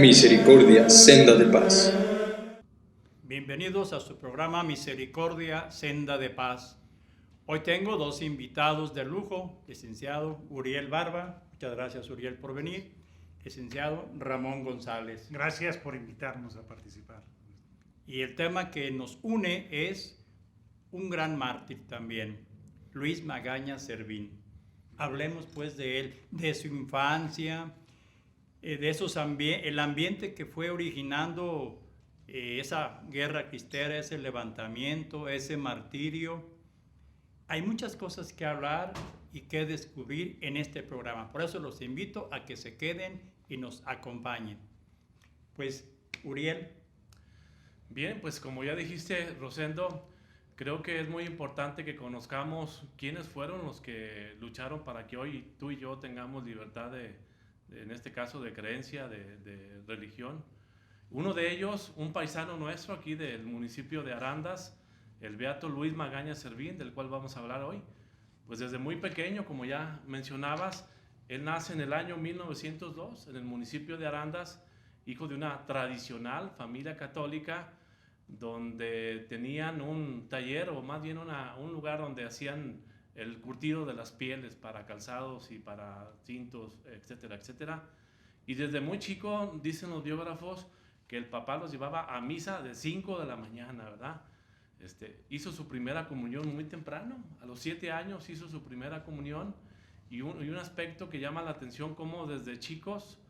Misericordia, senda de paz. Bienvenidos a su programa Misericordia, senda de paz. Hoy tengo dos invitados de lujo, licenciado Uriel Barba, muchas gracias Uriel por venir, licenciado Ramón González. Gracias por invitarnos a participar. Y el tema que nos une es un gran mártir también, Luis Magaña Servín. Hablemos pues de él, de su infancia, de el ambiente que fue originando esa guerra cristera, ese levantamiento, ese martirio. Hay muchas cosas que hablar y que descubrir en este programa. Por eso los invito a que se queden y nos acompañen. Pues, Uriel. Bien, pues como ya dijiste, Rosendo, creo que es muy importante que conozcamos quiénes fueron los que lucharon para que hoy tú y yo tengamos libertad en este caso de creencia, de religión. Uno de ellos, un paisano nuestro aquí del municipio de Arandas, el beato Luis Magaña Servín, del cual vamos a hablar hoy. Pues desde muy pequeño, como ya mencionabas, él nace en el año 1902 en el municipio de Arandas, hijo de una tradicional familia católica, donde tenían un taller, o más bien un lugar donde hacían el curtido de las pieles para calzados y para cintos, etcétera, etcétera. Y desde muy chico, dicen los biógrafos, que el papá los llevaba a misa de 5 de la mañana, ¿verdad? Hizo su primera comunión muy temprano, a los 7 años hizo su primera comunión, y un aspecto que llama la atención, como desde chicos,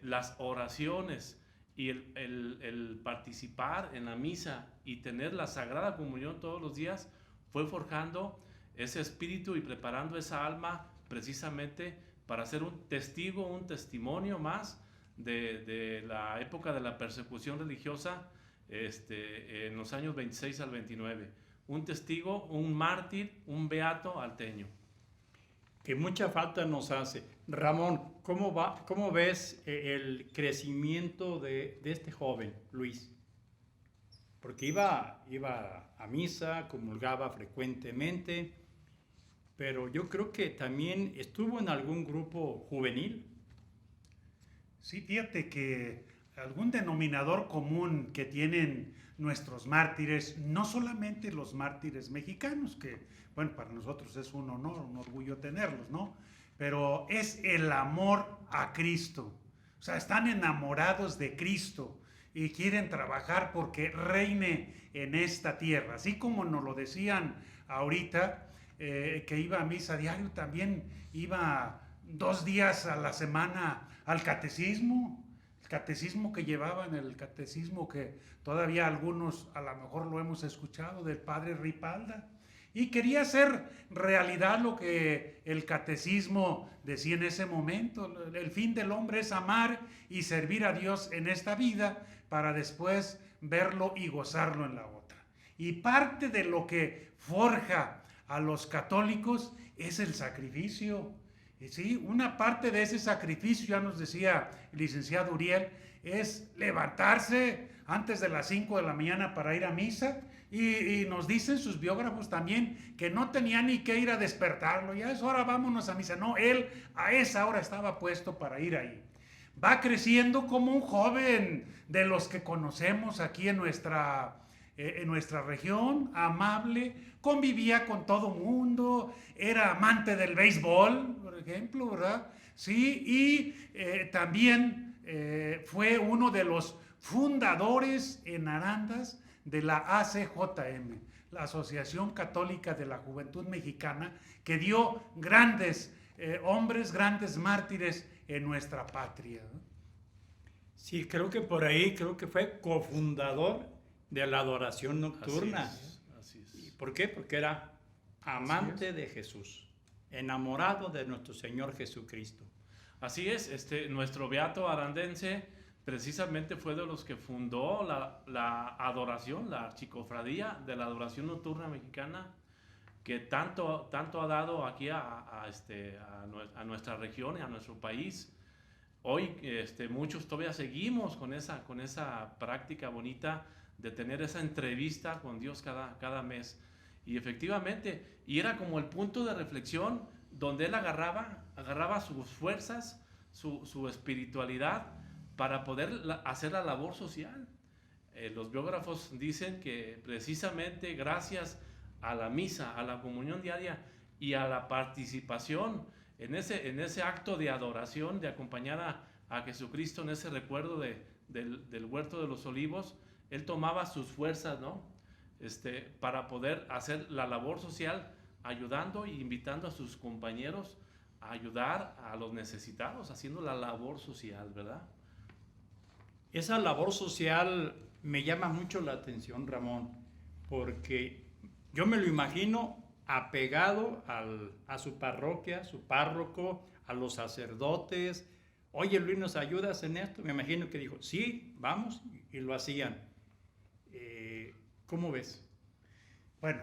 las oraciones y el participar en la misa y tener la Sagrada Comunión todos los días fue forjando ese espíritu y preparando esa alma precisamente para ser un testigo, un testimonio más de la época de la persecución religiosa en los años 26 al 29. Un testigo, un mártir, un beato alteño. Que mucha falta nos hace. Ramón, ¿cómo ves el crecimiento de este joven, Luis? Porque iba a misa, comulgaba frecuentemente, pero yo creo que también estuvo en algún grupo juvenil. Sí, fíjate que algún denominador común que tienen nuestros mártires, no solamente los mártires mexicanos, que bueno, para nosotros es un honor, un orgullo tenerlos, ¿no? Pero es el amor a Cristo. O sea, están enamorados de Cristo y quieren trabajar porque reine en esta tierra. Así como nos lo decían ahorita, que iba a misa diario, también iba 2 días a la semana al catecismo. El catecismo que llevaban, el catecismo que todavía algunos a lo mejor lo hemos escuchado, del padre Ripalda. Y quería hacer realidad lo que el catecismo decía en ese momento: el fin del hombre es amar y servir a Dios en esta vida para después verlo y gozarlo en la otra. Y parte de lo que forja a los católicos es el sacrificio. ¿Sí? Una parte de ese sacrificio, ya nos decía el licenciado Uriel, es levantarse antes de las 5 de la mañana para ir a misa. Y nos dicen sus biógrafos también que no tenía ni que ir a despertarlo. Ya es hora, vámonos a misa. No, él a esa hora estaba puesto para ir ahí. Va creciendo como un joven de los que conocemos aquí en nuestra región, amable, convivía con todo mundo, era amante del béisbol, por ejemplo, ¿verdad? Sí, y también fue uno de los fundadores en Arandas de la ACJM, la Asociación Católica de la Juventud Mexicana, que dio grandes hombres, grandes mártires en nuestra patria. Sí, creo que por ahí, creo que fue cofundador de la adoración nocturna. Así es. ¿Por qué? Porque era amante de Jesús, enamorado de nuestro Señor Jesucristo. Así es, nuestro beato arandense precisamente fue de los que fundó la adoración, la archicofradía de la adoración nocturna mexicana, que tanto ha dado aquí a nuestra región y a nuestro país. Hoy muchos todavía seguimos con esa práctica bonita de tener esa entrevista con Dios cada mes. Y efectivamente, y era como el punto de reflexión donde él agarraba sus fuerzas, su espiritualidad, para poder hacer la labor social. Los biógrafos dicen que precisamente gracias a la misa, a la comunión diaria y a la participación en ese acto de adoración, de acompañar a Jesucristo en ese recuerdo del huerto de los olivos, él tomaba sus fuerzas, ¿no? Para poder hacer la labor social, ayudando e invitando a sus compañeros a ayudar a los necesitados, haciendo la labor social, ¿verdad? Esa labor social me llama mucho la atención, Ramón, porque yo me lo imagino apegado a su parroquia, su párroco, a los sacerdotes. Oye, Luis, ¿nos ayudas en esto? Me imagino que dijo, sí, vamos, y lo hacían. ¿Cómo ves? Bueno,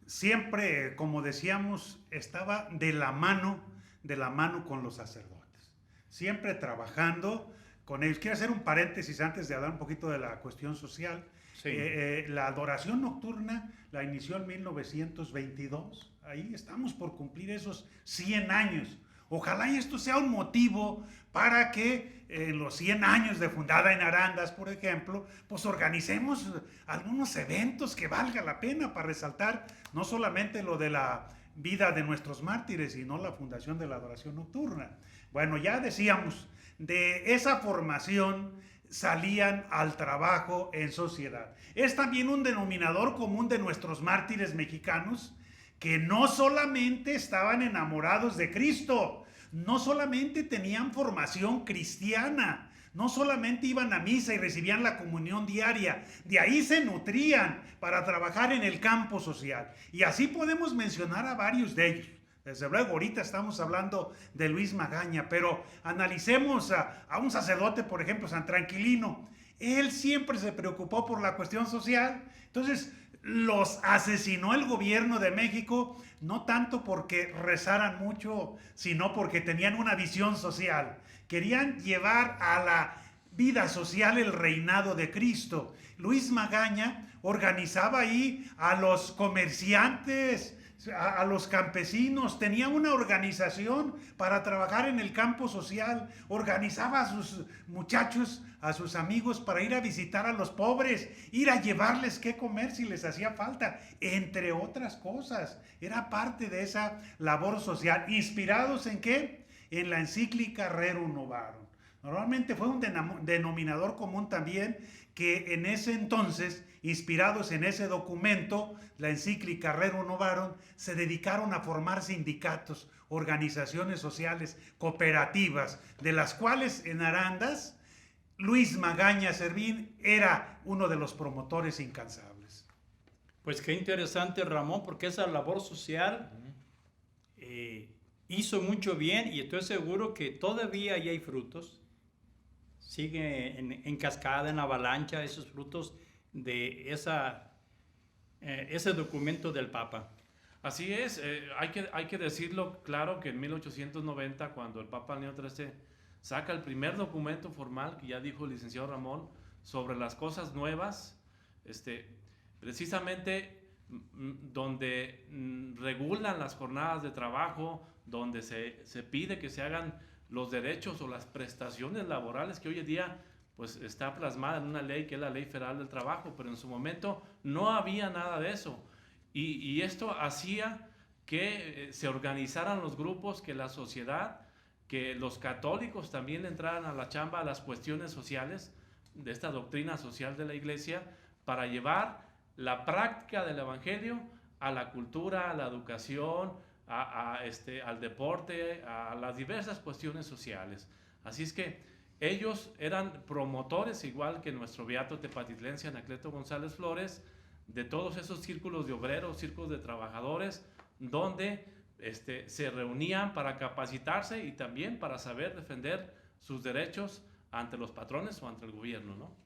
siempre, como decíamos, estaba de la mano con los sacerdotes, siempre trabajando con ellos. Quiero hacer un paréntesis antes de hablar un poquito de la cuestión social. Sí. La adoración nocturna la inició en 1922. Ahí estamos por cumplir esos 100 años. Ojalá y esto sea un motivo para que en los 100 años de fundada en Arandas, por ejemplo, pues organicemos algunos eventos que valga la pena para resaltar no solamente lo de la vida de nuestros mártires, sino la fundación de la adoración nocturna. Bueno, ya decíamos, de esa formación salían al trabajo en sociedad. Es también un denominador común de nuestros mártires mexicanos, que no solamente estaban enamorados de Cristo, no solamente tenían formación cristiana, no solamente iban a misa y recibían la comunión diaria, de ahí se nutrían para trabajar en el campo social. Y así podemos mencionar a varios de ellos. Desde luego, ahorita estamos hablando de Luis Magaña, pero analicemos a un sacerdote, por ejemplo, San Tranquilino. Él siempre se preocupó por la cuestión social. Entonces, los asesinó el gobierno de México, no tanto porque rezaran mucho, sino porque tenían una visión social. Querían llevar a la vida social el reinado de Cristo. Luis Magaña organizaba ahí a los comerciantes, a los campesinos, tenía una organización para trabajar en el campo social, organizaba a sus muchachos, a sus amigos para ir a visitar a los pobres, ir a llevarles qué comer si les hacía falta, entre otras cosas. Era parte de esa labor social. ¿Inspirados en qué? En la encíclica Rerum Novarum. Normalmente fue un denominador común también que en ese entonces, inspirados en ese documento, la encíclica Rerum Novarum, se dedicaron a formar sindicatos, organizaciones sociales, cooperativas, de las cuales en Arandas, Luis Magaña Servín era uno de los promotores incansables. Pues qué interesante, Ramón, porque esa labor social hizo mucho bien y estoy seguro que todavía ahí hay frutos. Sigue en cascada, en avalancha, esos frutos de ese documento del Papa. Así es, hay que decirlo claro que en 1890, cuando el Papa León XIII saca el primer documento formal, que ya dijo el licenciado Ramón, sobre las cosas nuevas, precisamente donde regulan las jornadas de trabajo, donde se pide que se hagan los derechos o las prestaciones laborales que hoy en día pues está plasmada en una ley que es la Ley Federal del Trabajo, pero en su momento no había nada de eso. Y esto hacía que se organizaran los grupos, que la sociedad, que los católicos también entraran a la chamba, a las cuestiones sociales de esta doctrina social de la Iglesia, para llevar la práctica del Evangelio a la cultura, a la educación, al deporte, a las diversas cuestiones sociales. Así es que ellos eran promotores, igual que nuestro beato tepatitlense Anacleto González Flores, de todos esos círculos de obreros, círculos de trabajadores, donde se reunían para capacitarse y también para saber defender sus derechos ante los patrones o ante el gobierno, ¿no?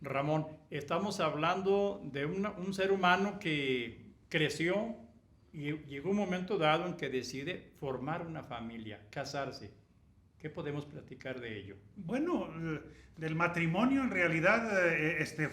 Ramón, estamos hablando de un ser humano que creció y llegó un momento dado en que decide formar una familia, casarse. ¿Qué podemos platicar de ello? Bueno, del matrimonio en realidad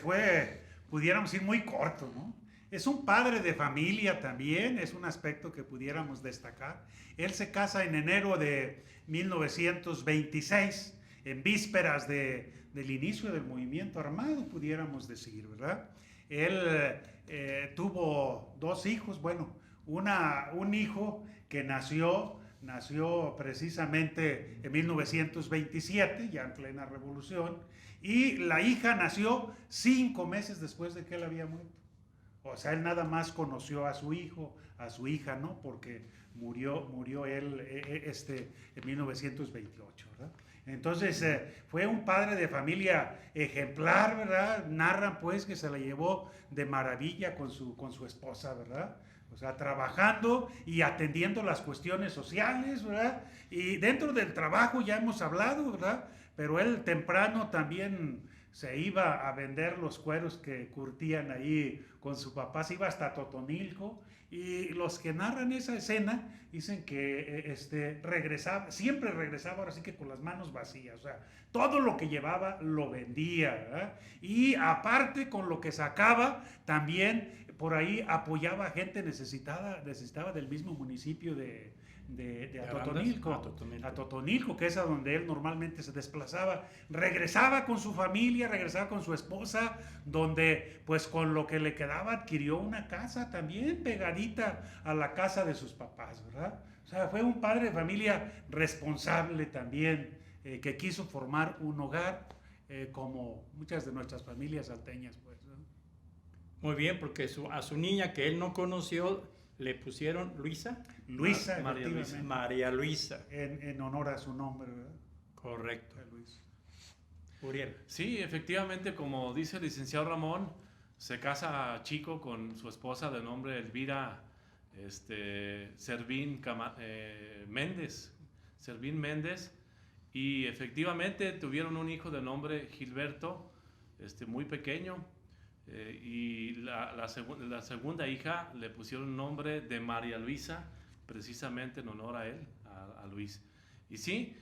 fue, pudiéramos decir, muy corto, ¿no? Es un padre de familia también, es un aspecto que pudiéramos destacar. Él se casa en enero de 1926. en vísperas del inicio del movimiento armado, pudiéramos decir, ¿verdad? Él tuvo 2 hijos, bueno, un hijo que nació precisamente en 1927, ya en plena revolución, y la hija nació 5 meses después de que él había muerto. O sea, él nada más conoció a su hijo, a su hija, ¿no? Porque murió él en 1928, ¿verdad? Entonces, fue un padre de familia ejemplar, ¿verdad? Narran, pues, que se la llevó de maravilla con su esposa, ¿verdad? O sea, trabajando y atendiendo las cuestiones sociales, ¿verdad? Y dentro del trabajo ya hemos hablado, ¿verdad? Pero él temprano también se iba a vender los cueros que curtían ahí con su papá, se iba hasta Totonilco, y los que narran esa escena dicen que siempre regresaba, ahora sí que con las manos vacías, o sea, todo lo que llevaba lo vendía, ¿verdad? Y aparte con lo que sacaba también por ahí apoyaba a gente necesitaba del mismo municipio de Totonilco, que es a donde él normalmente se desplazaba. Regresaba con su familia, regresaba con su esposa, donde pues con lo que le quedaba adquirió una casa también pegadita a la casa de sus papás, ¿verdad? O sea, fue un padre de familia responsable también, que quiso formar un hogar, como muchas de nuestras familias salteñas, pues, ¿no? Muy bien, porque a su niña que él no conoció le pusieron Luisa. Luisa, María Luisa. María Luisa. En honor a su nombre, ¿verdad? Correcto. Luis. Uriel. Sí, efectivamente, como dice el licenciado Ramón, se casa chico con su esposa de nombre Elvira Servín Méndez, y efectivamente tuvieron un hijo de nombre Gilberto, muy pequeño. Y la segunda hija le pusieron el nombre de María Luisa, precisamente en honor a él, a Luis. Y sí,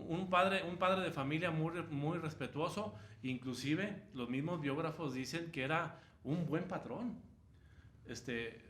un padre de familia muy respetuoso, inclusive los mismos biógrafos dicen que era un buen patrón. De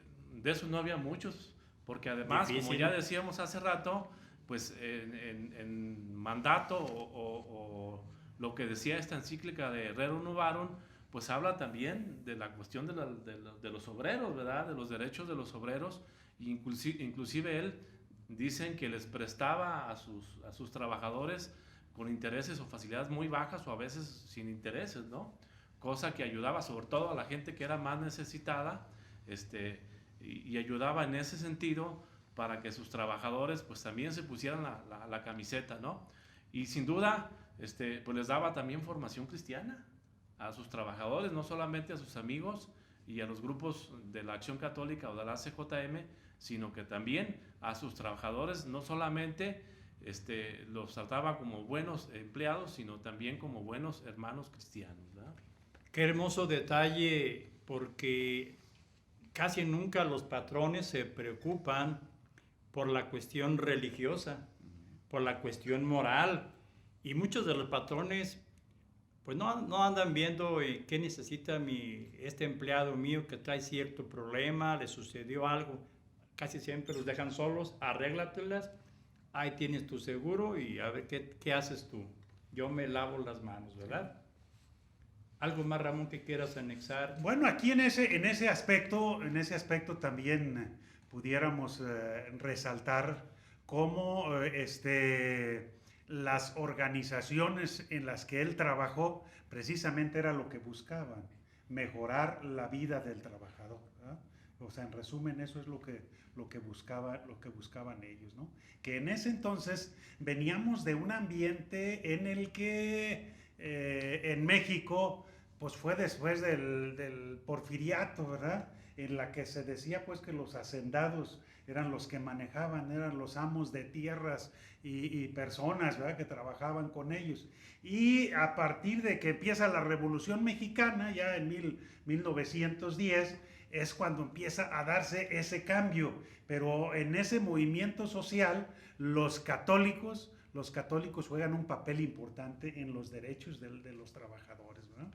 eso no había muchos, porque además, difícil, como ya decíamos hace rato, pues en mandato o lo que decía esta encíclica de Rerum Novarum, pues habla también de la cuestión de los obreros, ¿verdad? De los derechos de los obreros. Inclusive él, dicen que les prestaba a sus trabajadores con intereses o facilidades muy bajas o a veces sin intereses, ¿no? Cosa que ayudaba sobre todo a la gente que era más necesitada, y ayudaba en ese sentido para que sus trabajadores pues también se pusieran la camiseta, ¿no? Y sin duda, pues les daba también formación cristiana a sus trabajadores, no solamente a sus amigos y a los grupos de la Acción Católica o de la CJM, sino que también a sus trabajadores, no solamente los trataba como buenos empleados, sino también como buenos hermanos cristianos, ¿verdad? Qué hermoso detalle, porque casi nunca los patrones se preocupan por la cuestión religiosa, por la cuestión moral, y muchos de los patrones pues no andan viendo qué necesita este empleado mío que trae cierto problema, le sucedió algo. Casi siempre los dejan solos, arréglatelas, ahí tienes tu seguro y a ver qué haces tú. Yo me lavo las manos, ¿verdad? ¿Algo más, Ramón, que quieras anexar? Bueno, aquí en ese aspecto también pudiéramos resaltar cómo las organizaciones en las que él trabajó precisamente era lo que buscaban, mejorar la vida del trabajador, ¿verdad? O sea, en resumen, eso es lo que buscaban ellos, ¿no? Que en ese entonces veníamos de un ambiente en el que en México, pues fue después del porfiriato, ¿verdad? En la que se decía pues que los hacendados eran los que manejaban, eran los amos de tierras y personas, ¿verdad?, que trabajaban con ellos. Y a partir de que empieza la Revolución Mexicana, ya en 1910, es cuando empieza a darse ese cambio. Pero en ese movimiento social, los católicos juegan un papel importante en los derechos de los trabajadores, ¿verdad?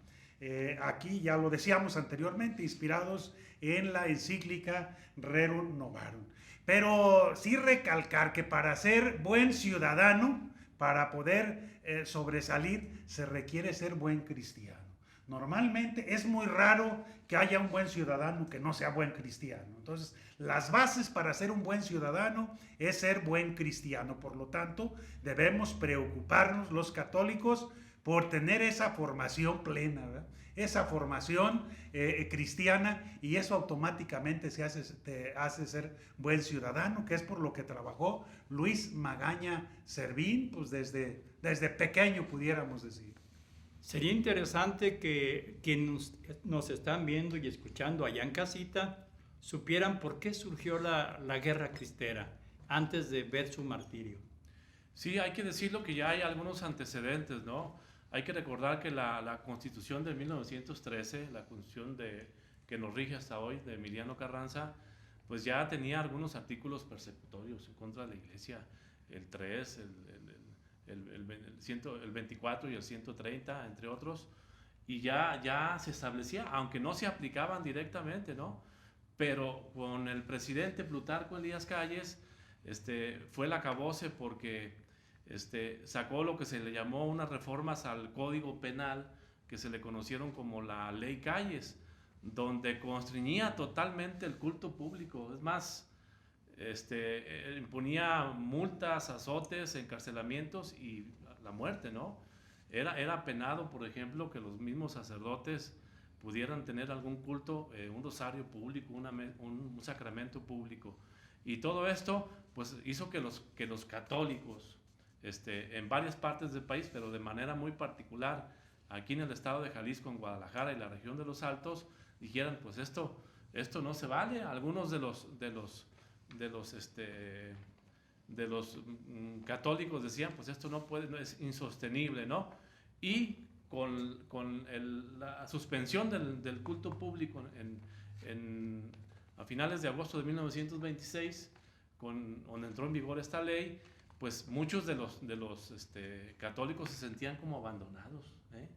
Aquí ya lo decíamos anteriormente, inspirados en la encíclica Rerum Novarum. Pero sí recalcar que para ser buen ciudadano, Para poder sobresalir se requiere ser buen cristiano. Normalmente es muy raro que haya un buen ciudadano que no sea buen cristiano. Entonces, las bases para ser un buen ciudadano es ser buen cristiano. Por lo tanto, debemos preocuparnos los católicos por tener esa formación plena, ¿verdad? Esa formación cristiana, y eso automáticamente te hace ser buen ciudadano, que es por lo que trabajó Luis Magaña Servín, pues desde pequeño, pudiéramos decir. Sería interesante que quienes nos están viendo y escuchando allá en casita supieran por qué surgió la guerra cristera antes de ver su martirio. Sí, hay que decirlo que ya hay algunos antecedentes, ¿no? Hay que recordar que la Constitución de 1913, la Constitución que nos rige hasta hoy, de Emiliano Carranza, pues ya tenía algunos artículos persecutorios en contra de la Iglesia, el 3, el 24 y el 130, entre otros, y ya se establecía, aunque no se aplicaban directamente, ¿no? Pero con el presidente Plutarco Elías Calles, fue el acabose porque sacó lo que se le llamó unas reformas al Código Penal, que se le conocieron como la Ley Calles, donde constreñía totalmente el culto público. Es más, imponía multas, azotes, encarcelamientos y la muerte, ¿no? Era penado, por ejemplo, que los mismos sacerdotes pudieran tener algún culto, un rosario público, un sacramento público. Y todo esto pues hizo que los católicos, en varias partes del país, pero de manera muy particular aquí en el estado de Jalisco, en Guadalajara y la región de los Altos, dijeran, pues esto no se vale. Algunos de los católicos decían, pues esto no es insostenible, ¿no? Y con la suspensión del culto público a finales de agosto de 1926, donde entró en vigor esta ley, pues muchos de los católicos se sentían como abandonados, ¿eh?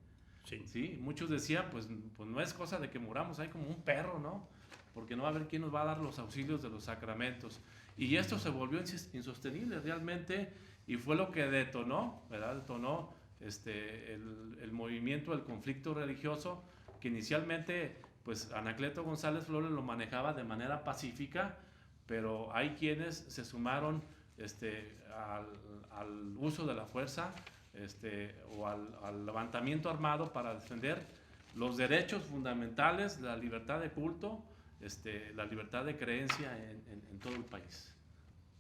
Sí. Sí, muchos decían, pues no es cosa de que muramos ahí como un perro, ¿no? Porque no va a haber quién nos va a dar los auxilios de los sacramentos. Y esto se volvió insostenible realmente, y fue lo que detonó, ¿verdad? Detonó el movimiento del conflicto religioso, que inicialmente, pues Anacleto González Flores lo manejaba de manera pacífica, pero hay quienes se sumaron al uso de la fuerza, o al levantamiento armado para defender los derechos fundamentales, la libertad de culto, la libertad de creencia en todo el país.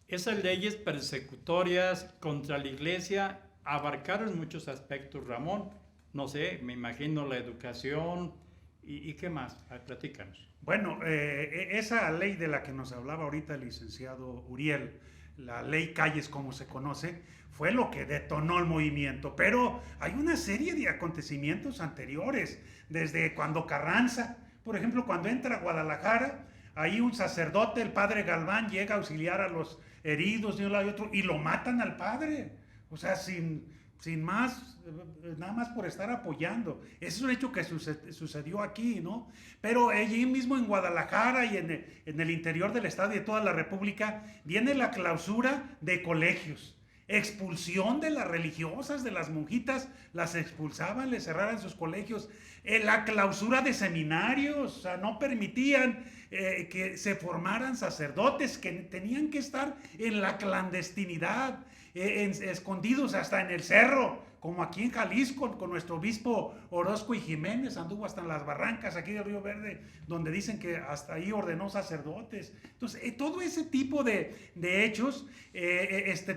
Esas leyes persecutorias contra la Iglesia abarcaron muchos aspectos, Ramón. No sé, me imagino la educación y ¿qué más? Platícanos. Bueno, esa ley de la que nos hablaba ahorita el licenciado Uriel, la ley Calles como se conoce, fue lo que detonó el movimiento, pero hay una serie de acontecimientos anteriores, desde cuando Carranza, por ejemplo, cuando entra a Guadalajara, ahí un sacerdote, el padre Galván, llega a auxiliar a los heridos de un lado y otro, y lo matan al padre, o sea, sin más, nada más por estar apoyando. Ese es un hecho que sucedió aquí, ¿no? Pero allí mismo en Guadalajara y en el interior del estado y de toda la república, viene la clausura de colegios, expulsión de las religiosas, de las monjitas, las expulsaban, les cerraban sus colegios, la clausura de seminarios, o sea, no permitían que se formaran sacerdotes, que tenían que estar en la clandestinidad, escondidos hasta en el cerro, como aquí en Jalisco, con nuestro obispo Orozco y Jiménez, anduvo hasta en las barrancas aquí de Río Verde, donde dicen que hasta ahí ordenó sacerdotes. Entonces, todo ese tipo de hechos,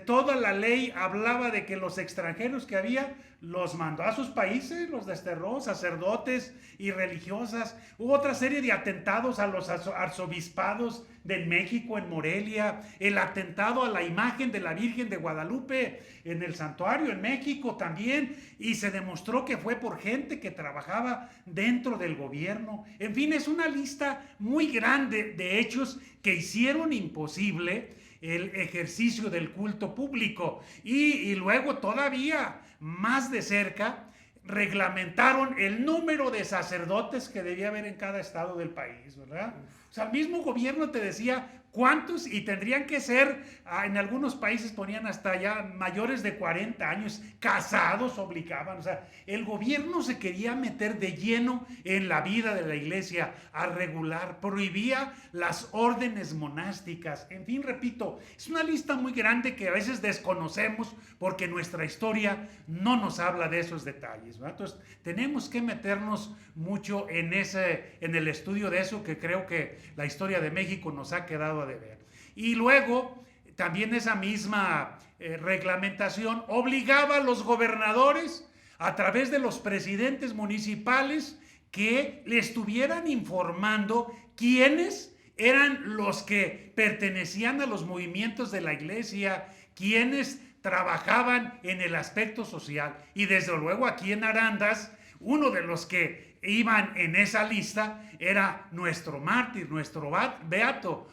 toda la ley hablaba de que los extranjeros que había, los mandó a sus países, los desterró, sacerdotes y religiosas. Hubo otra serie de atentados a los arzobispados de México, en Morelia, el atentado a la imagen de la Virgen de Guadalupe en el santuario en México también, y se demostró que fue por gente que trabajaba dentro del gobierno. En fin, es una lista muy grande de hechos que hicieron imposible el ejercicio del culto público, y luego todavía más de cerca reglamentaron el número de sacerdotes que debía haber en cada estado del país, ¿verdad? O sea, el mismo gobierno te decía cuántos, y tendrían que ser, en algunos países ponían hasta ya mayores de 40 años, casados obligaban. O sea, el gobierno se quería meter de lleno en la vida de la iglesia, a regular, prohibía las órdenes monásticas. En fin, repito, es una lista muy grande que a veces desconocemos porque nuestra historia no nos habla de esos detalles, ¿verdad? Entonces, tenemos que meternos mucho en el estudio de eso, que creo que la historia de México nos ha quedado a deber. Y luego, también esa misma reglamentación obligaba a los gobernadores, a través de los presidentes municipales, que le estuvieran informando quiénes eran los que pertenecían a los movimientos de la iglesia, quiénes trabajaban en el aspecto social. Y desde luego aquí en Arandas, uno de los que iban en esa lista era nuestro mártir, nuestro beato,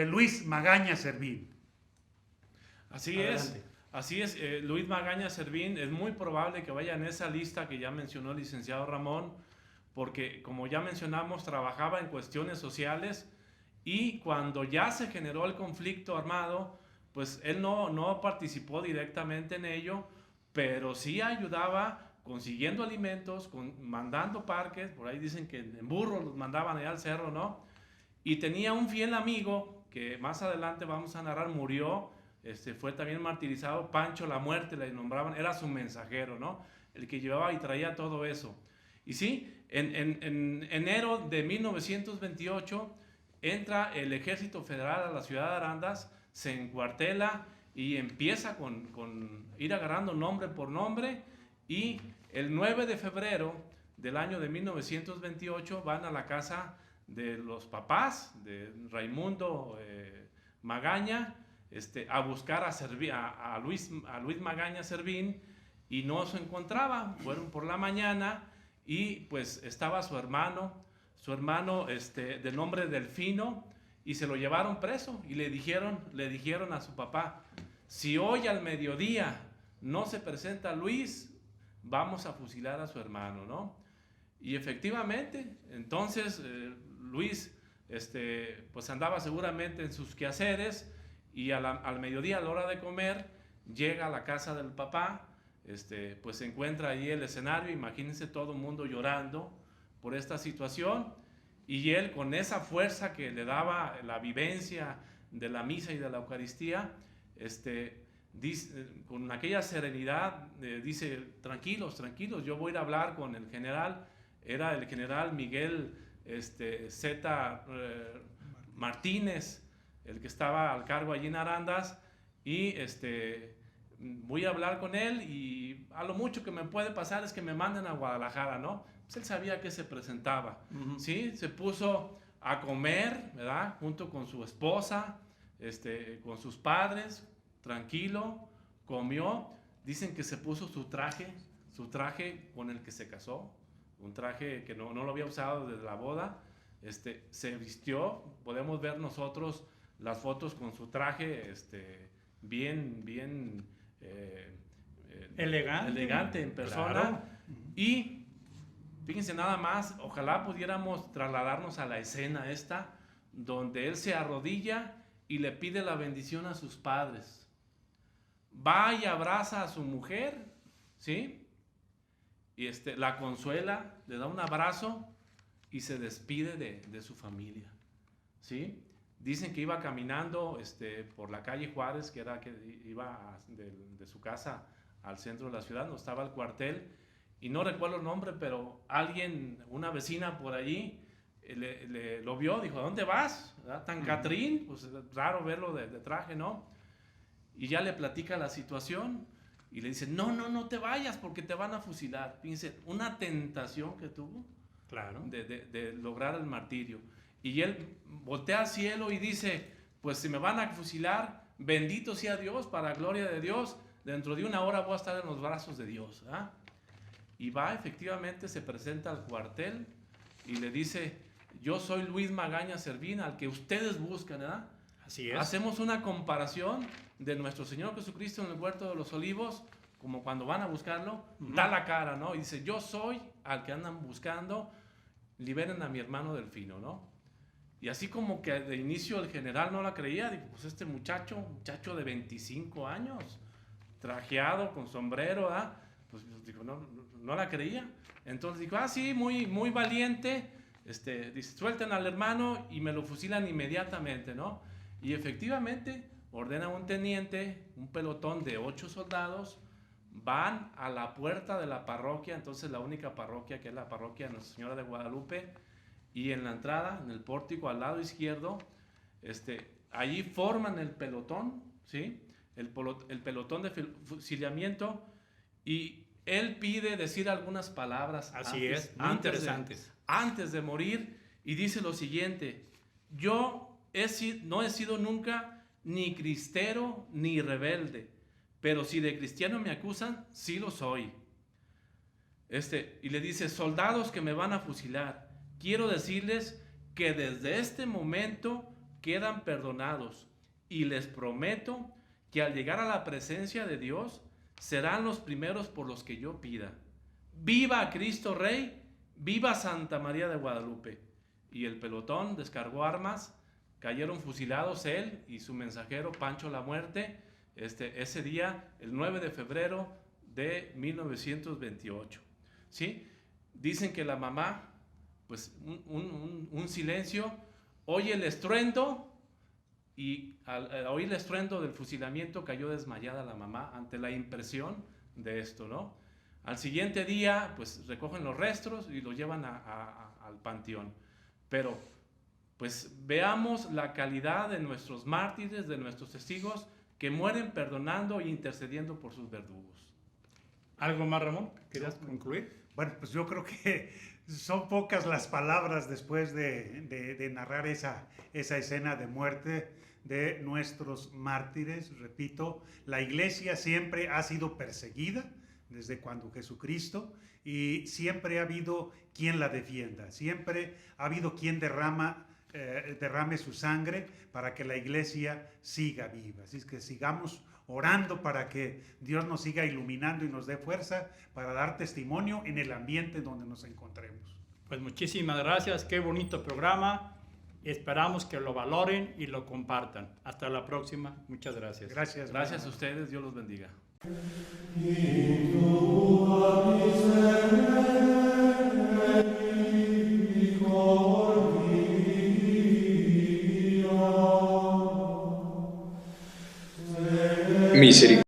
Luis Magaña Servín. Así es, Luis Magaña Servín es muy probable que vaya en esa lista que ya mencionó el licenciado Ramón, porque como ya mencionamos, trabajaba en cuestiones sociales, y cuando ya se generó el conflicto armado, pues él no participó directamente en ello, pero sí ayudaba consiguiendo alimentos, mandando parques. Por ahí dicen que en burros los mandaban allá al cerro, ¿no? Y tenía un fiel amigo que más adelante vamos a narrar, murió, fue también martirizado, Pancho la Muerte le nombraban, era su mensajero, ¿no? El que llevaba y traía todo eso. Y sí, en enero de 1928 entra el Ejército Federal a la ciudad de Arandas, se encuartela y empieza con ir agarrando nombre por nombre, y el 9 de febrero del año de 1928 van a la casa de los papás de Raimundo Magaña a buscar a Luis Magaña Servín, y no se encontraba. Fueron por la mañana y pues estaba su hermano de nombre Delfino, y se lo llevaron preso, y le dijeron a su papá: si hoy al mediodía no se presenta Luis, vamos a fusilar a su hermano, ¿no? Y efectivamente, entonces Luis pues andaba seguramente en sus quehaceres, y al mediodía, a la hora de comer, llega a la casa del papá, pues se encuentra allí el escenario. Imagínense todo el mundo llorando por esta situación, y él, con esa fuerza que le daba la vivencia de la misa y de la Eucaristía, dice, con aquella serenidad, dice: tranquilos, yo voy a ir a hablar con el general. Era el general Miguel Z. Martínez, el que estaba al cargo allí en Arandas, y voy a hablar con él, y a lo mucho que me puede pasar es que me manden a Guadalajara, ¿no? Pues él sabía que se presentaba, ¿sí? Se puso a comer, ¿verdad? Junto con su esposa, con sus padres, tranquilo, comió. Dicen que se puso su traje con el que se casó, un traje que no lo había usado desde la boda. Se vistió, podemos ver nosotros las fotos con su traje, bien elegante en persona. Claro. Y fíjense nada más, ojalá pudiéramos trasladarnos a la escena donde él se arrodilla y le pide la bendición a sus padres. Va y abraza a su mujer, ¿sí? Y la consuela, le da un abrazo y se despide de su familia, ¿sí? Dicen que iba caminando por la calle Juárez, que iba de su casa al centro de la ciudad, donde estaba el cuartel, y no recuerdo el nombre, pero una vecina por allí, lo vio, dijo: ¿a dónde vas? ¿Verdad? Tan Catrín, pues raro verlo de traje, ¿no? Y ya le platica la situación, y le dice: no te vayas porque te van a fusilar. Fíjense, una tentación que tuvo, claro, de lograr el martirio. Y él voltea al cielo y dice: pues si me van a fusilar, bendito sea Dios, para gloria de Dios, dentro de una hora voy a estar en los brazos de Dios, ¿verdad? Y va, efectivamente, se presenta al cuartel y le dice: yo soy Luis Magaña Servín, al que ustedes buscan, ¿verdad? Así es. Hacemos una comparación de nuestro Señor Jesucristo en el Huerto de los Olivos, como cuando van a buscarlo, da la cara, ¿no? Y dice: yo soy al que andan buscando, liberen a mi hermano Delfino, ¿no? Y así como que de inicio el general no la creía, dijo, pues este muchacho de 25 años, trajeado, con sombrero, pues dijo, no la creía. Entonces dijo, sí, muy valiente, dice, suelten al hermano y me lo fusilan inmediatamente, ¿no? Y efectivamente ordena a un teniente, un pelotón de 8 soldados, van a la puerta de la parroquia, entonces la única parroquia que es la parroquia de Nuestra Señora de Guadalupe, y en la entrada, en el pórtico al lado izquierdo, allí forman el pelotón, ¿sí? El pelotón de fusilamiento, y él pide decir algunas palabras. Así es, muy interesantes. Antes de morir, y dice lo siguiente: yo no he sido nunca ni cristero ni rebelde, pero si de cristiano me acusan, sí lo soy. Y le dice, soldados que me van a fusilar, quiero decirles que desde este momento quedan perdonados y les prometo que al llegar a la presencia de Dios serán los primeros por los que yo pida. ¡Viva Cristo Rey! ¡Viva Santa María de Guadalupe! Y el pelotón descargó armas, cayeron fusilados él y su mensajero Pancho la Muerte, ese día, el 9 de febrero de 1928. ¿Sí? Dicen que la mamá, pues un silencio, oye el estruendo, y al oír el estruendo del fusilamiento cayó desmayada la mamá ante la impresión de esto, ¿no? Al siguiente día, pues recogen los restos y los llevan al panteón. Pero, pues veamos la calidad de nuestros mártires, de nuestros testigos, que mueren perdonando e intercediendo por sus verdugos. ¿Algo más, Ramón? ¿Querías concluir? Bueno, pues yo creo que son pocas las palabras después de narrar esa escena de muerte de nuestros mártires. Repito, la iglesia siempre ha sido perseguida desde cuando Jesucristo, y siempre ha habido quien la defienda, siempre ha habido quien derrame su sangre para que la iglesia siga viva. Así es que sigamos orando para que Dios nos siga iluminando y nos dé fuerza para dar testimonio en el ambiente donde nos encontremos. Pues muchísimas gracias, qué bonito programa. Esperamos que lo valoren y lo compartan. Hasta la próxima. Muchas gracias. Gracias a ustedes. Dios los bendiga. Misericordia.